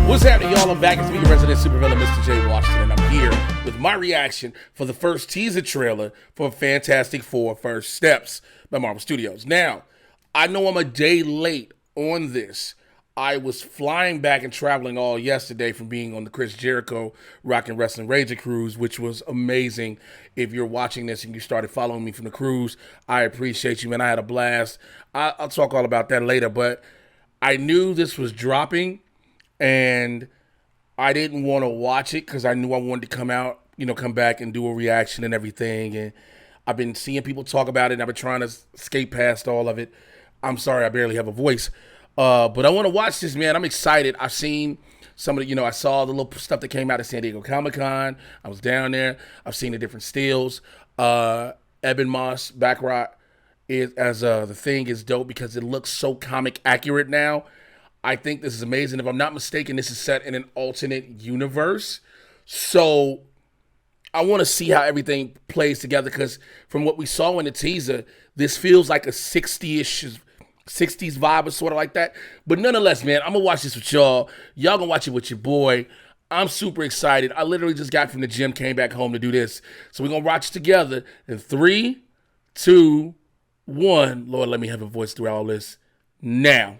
What's happening, y'all? I'm back as the resident supervillain, Mr. J. Washington, and I'm here with my reaction for the first teaser trailer for Fantastic Four First Steps by Marvel Studios. Now, I know I'm a day late on this. I was flying back and traveling all yesterday from being on the Chris Jericho Rock and Wrestling Ranger cruise, which was amazing. If you're watching this and you started following me from the cruise, I appreciate you, man. I had a blast. I'll talk all about that later, but I knew this was dropping, and I didn't want to watch it because I knew I wanted to come back and do a reaction and everything. And I've been seeing people talk about it, and I've been trying to skate past all of it. I'm sorry, I barely have a voice. But I want to watch this, man. I'm excited. I've seen some of the, I saw the little stuff that came out of San Diego Comic-Con. I was down there. I've seen the different stills. Eben Moss, Baccarat, the thing is dope because it looks so comic accurate now. I think this is amazing. If I'm not mistaken, this is set in an alternate universe. So I want to see how everything plays together because from what we saw in the teaser, this feels like a 60s vibe or sort of like that. But nonetheless, man, I'm going to watch this with y'all. Y'all going to watch it with your boy. I'm super excited. I literally just got from the gym, came back home to do this. So we're going to watch it together in 3, 2, 1. Lord, let me have a voice through all this now.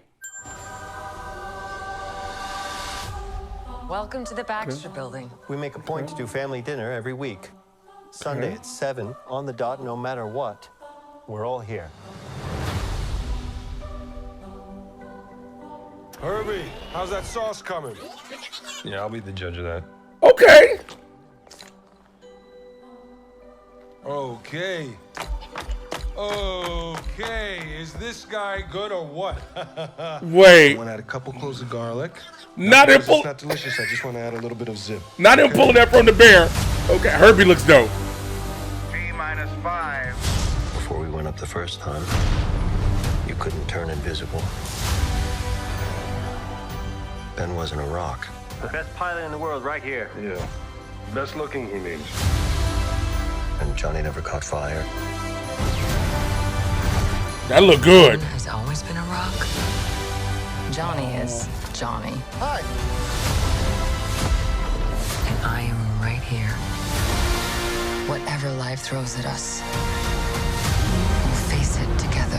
Welcome to the Baxter Building. We make a point to do family dinner every week. Sunday at 7, on the dot, no matter what. We're all here. Herbie, how's that sauce coming? Yeah, I'll be the judge of that. Okay. Okay, is this guy good or what? Wait. I want to add a couple cloves of garlic. Not it's not delicious, I just want to add a little bit of zip. Not him pulling that from the bear. Okay, Herbie looks dope. T-5. Before we went up the first time, you couldn't turn invisible. Ben wasn't a rock. The best pilot in the world right here. Yeah. Best looking, he means. And Johnny never caught fire. That look good. Ben has always been a rock. Johnny is Johnny. Hi. And I am right here. Whatever life throws at us, we'll face it together.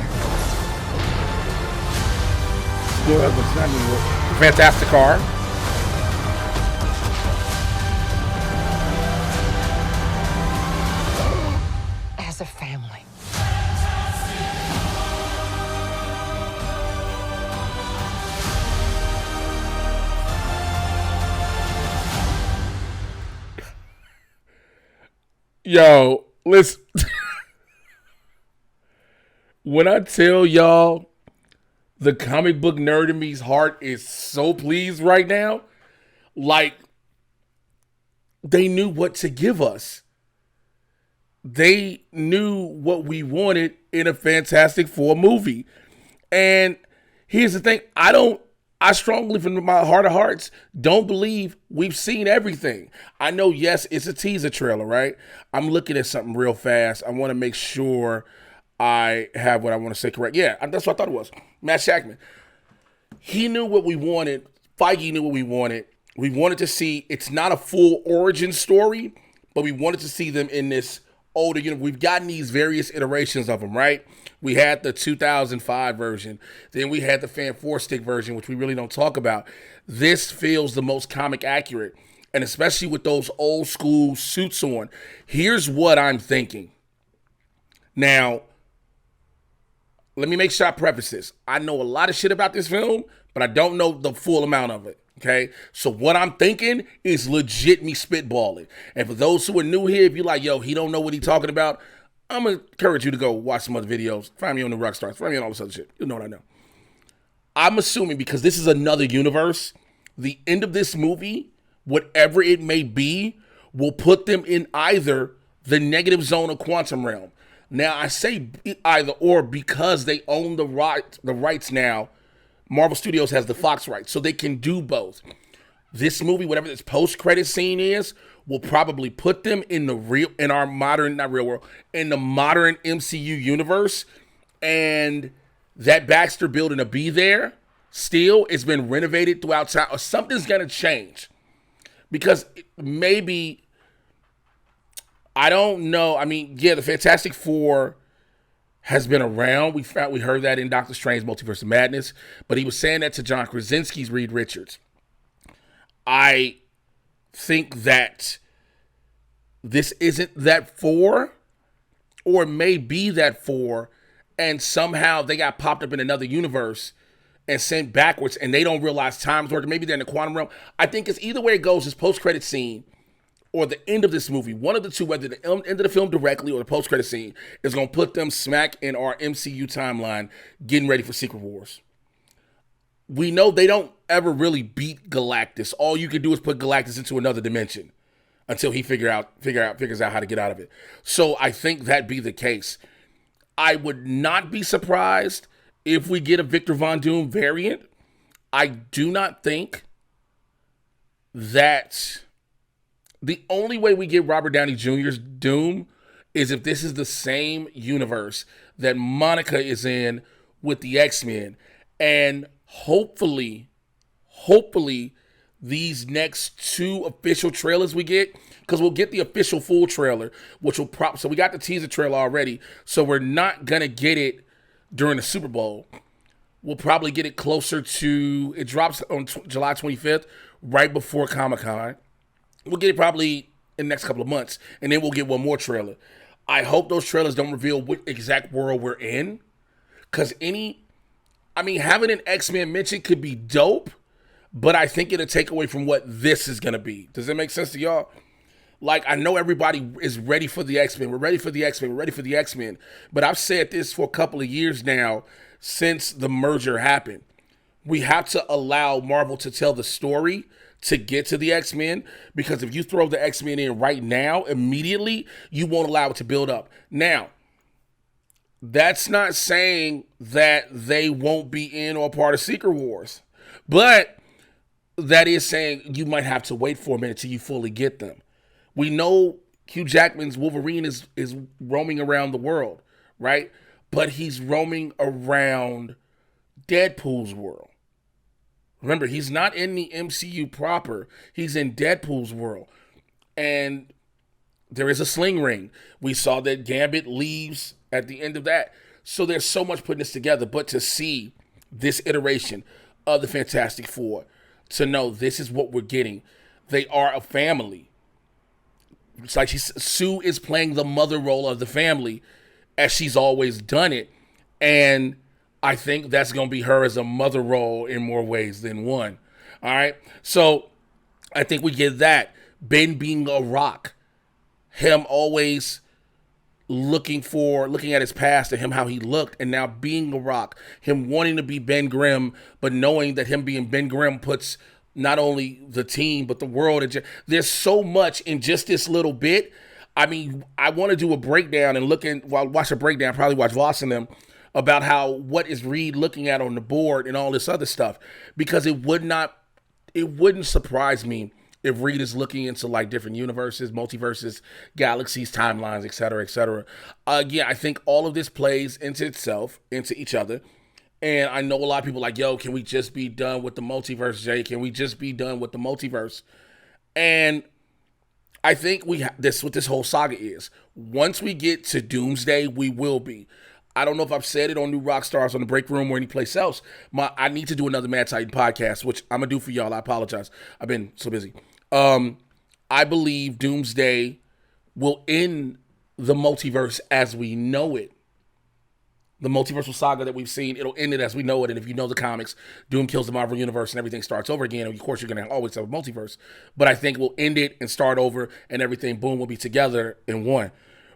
Fantastic car. As a family. Yo, listen. When I tell y'all the comic book nerd in me's heart is so pleased right now, like, they knew what to give us. They knew what we wanted in a Fantastic Four movie. And here's the thing. I strongly, from my heart of hearts, don't believe we've seen everything. I know, yes, it's a teaser trailer, right? I'm looking at something real fast. I want to make sure I have what I want to say correct. Yeah, that's what I thought it was. Matt Shackman. He knew what we wanted. Feige knew what we wanted. We wanted to see, it's not a full origin story, but we wanted to see them in this older universe. We've gotten these various iterations of them, right? We had the 2005 version. Then we had the Fan 4-stick version, which we really don't talk about. This feels the most comic accurate, and especially with those old school suits on. Here's what I'm thinking. Now, let me make sure I preface this. I know a lot of shit about this film, but I don't know the full amount of it, okay? So what I'm thinking is legit me spitballing. And for those who are new here, if you're like, yo, he don't know what he's talking about, I'm going to encourage you to go watch some other videos. Find me on the Rockstars. Find me on all this other shit. You know what I know. I'm assuming because this is another universe, the end of this movie, whatever it may be, will put them in either the negative zone or quantum realm. Now, I say either or because they own the rights now. Marvel Studios has the Fox rights, so they can do both. This movie, whatever this post-credit scene is, will probably put them in the modern MCU universe, and that Baxter building will be there, still, it's been renovated throughout time, or something's gonna change. Because maybe, I don't know. I mean, yeah, the Fantastic Four has been around. We heard that in Doctor Strange Multiverse of Madness, but he was saying that to John Krasinski's Reed Richards. I think that this isn't that four, or may be that four, and somehow they got popped up in another universe and sent backwards, and they don't realize time's working. Maybe they're in the quantum realm. I think it's either way it goes, this post-credit scene or the end of this movie, one of the two, whether the end of the film directly or the post-credit scene, is going to put them smack in our MCU timeline getting ready for Secret Wars. We know they don't ever really beat Galactus. All you can do is put Galactus into another dimension until he figures out how to get out of it. So I think that'd be the case. I would not be surprised if we get a Victor Von Doom variant. I do not think that the only way we get Robert Downey Jr.'s Doom is if this is the same universe that Monica is in with the X-Men. And hopefully, these next two official trailers we get, because we'll get the official full trailer, which will so we got the teaser trailer already, so we're not going to get it during the Super Bowl. We'll probably get it closer to, it drops on July 25th, right before Comic-Con. We'll get it probably in the next couple of months, and then we'll get one more trailer. I hope those trailers don't reveal what exact world we're in, because having an X-Men mention could be dope, but I think it'll take away from what this is going to be. Does that make sense to y'all? Like, I know everybody is ready for the X-Men. We're ready for the X-Men. We're ready for the X-Men. But I've said this for a couple of years now since the merger happened. We have to allow Marvel to tell the story to get to the X-Men, because if you throw the X-Men in right now, immediately, you won't allow it to build up. Now, that's not saying that they won't be in or part of Secret Wars, but that is saying you might have to wait for a minute till you fully get them. We know Hugh Jackman's Wolverine is roaming around the world, right? But he's roaming around Deadpool's world. Remember, he's not in the MCU proper. He's in Deadpool's world. And there is a sling ring. We saw that Gambit leaves at the end of that. So there's so much putting this together. But to see this iteration of the Fantastic Four, to know this is what we're getting. They are a family. It's like Sue is playing the mother role of the family as she's always done it. And I think that's going to be her as a mother role in more ways than one. All right. So I think we get that. Ben being a rock. Him always looking at his past and him how he looked, and now being a rock. Him wanting to be Ben Grimm, but knowing that him being Ben Grimm puts not only the team, but the world. There's so much in just this little bit. I mean, I want to do a breakdown and watch a breakdown, probably watch Voss and them, about what is Reed looking at on the board and all this other stuff, because it wouldn't surprise me if Reed is looking into like different universes, multiverses, galaxies, timelines, et cetera, et cetera. Yeah, I think all of this plays into itself, into each other. And I know a lot of people like, yo, can we just be done with the multiverse, Jay? Can we just be done with the multiverse? And I think this what this whole saga is. Once we get to Doomsday, we will be. I don't know if I've said it on New Rockstars, on the Break Room, or anyplace else. I need to do another Mad Titan podcast, which I'm going to do for y'all. I apologize. I've been so busy. I believe Doomsday will end the multiverse as we know it. The multiversal saga that we've seen, it'll end it as we know it. And if you know the comics, Doom kills the Marvel Universe and everything starts over again. And of course, you're going to always have a multiverse. But I think we'll end it and start over, and everything, boom, will be together in one.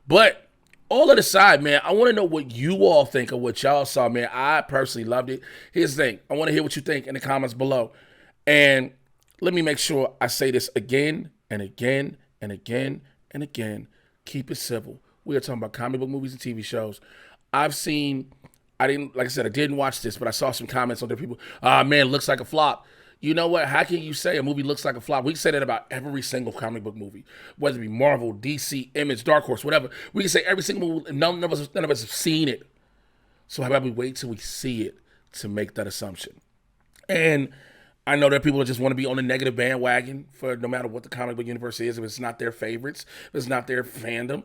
But all of the side, man, I want to know what you all think of what y'all saw, man. I personally loved it. Here's the thing. I want to hear what you think in the comments below. And let me make sure I say this again and again and again and again. Keep it civil. We are talking about comic book movies and TV shows. I didn't watch this, but I saw some comments on there. People, man, it looks like a flop. You know what? How can you say a movie looks like a flop? We can say that about every single comic book movie, whether it be Marvel, DC, Image, Dark Horse, whatever. We can say every single movie, none of us have seen it. So how about we wait till we see it to make that assumption? And I know there are people that just want to be on the negative bandwagon for no matter what the comic book universe is. If it's not their favorites, if it's not their fandom,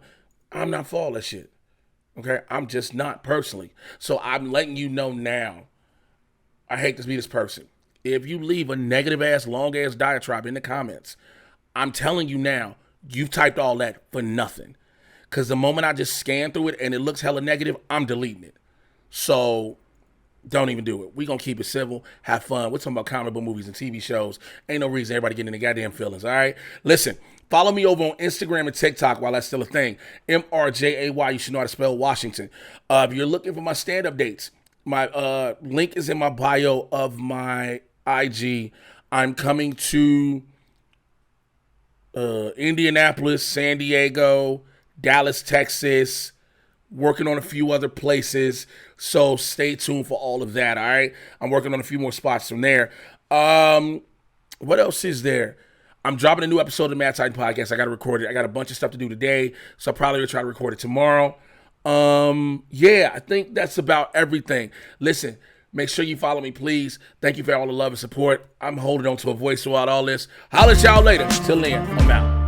I'm not for all that shit. Okay? I'm just not personally. So I'm letting you know now. I hate to be this person. If you leave a negative ass, long ass diatribe in the comments, I'm telling you now, you've typed all that for nothing. Because the moment I just scan through it and it looks hella negative, I'm deleting it. So don't even do it. We gonna keep it civil, have fun. We're talking about comic book movies and TV shows. Ain't no reason everybody getting in the goddamn feelings, all right? Listen, follow me over on Instagram and TikTok while that's still a thing. MRJAY, you should know how to spell Washington. If you're looking for my stand-up dates, my link is in my bio of my IG. I'm coming to Indianapolis, San Diego, Dallas, Texas, working on a few other places. So stay tuned for all of that, all right? I'm working on a few more spots from there. What else is there? I'm dropping a new episode of the Mad Titan Podcast. I got to record it. I got a bunch of stuff to do today, so I'll probably try to record it tomorrow. Yeah, I think that's about everything. Listen, make sure you follow me, please. Thank you for all the love and support. I'm holding on to a voice throughout all this. Holla at y'all later. Till then, I'm out.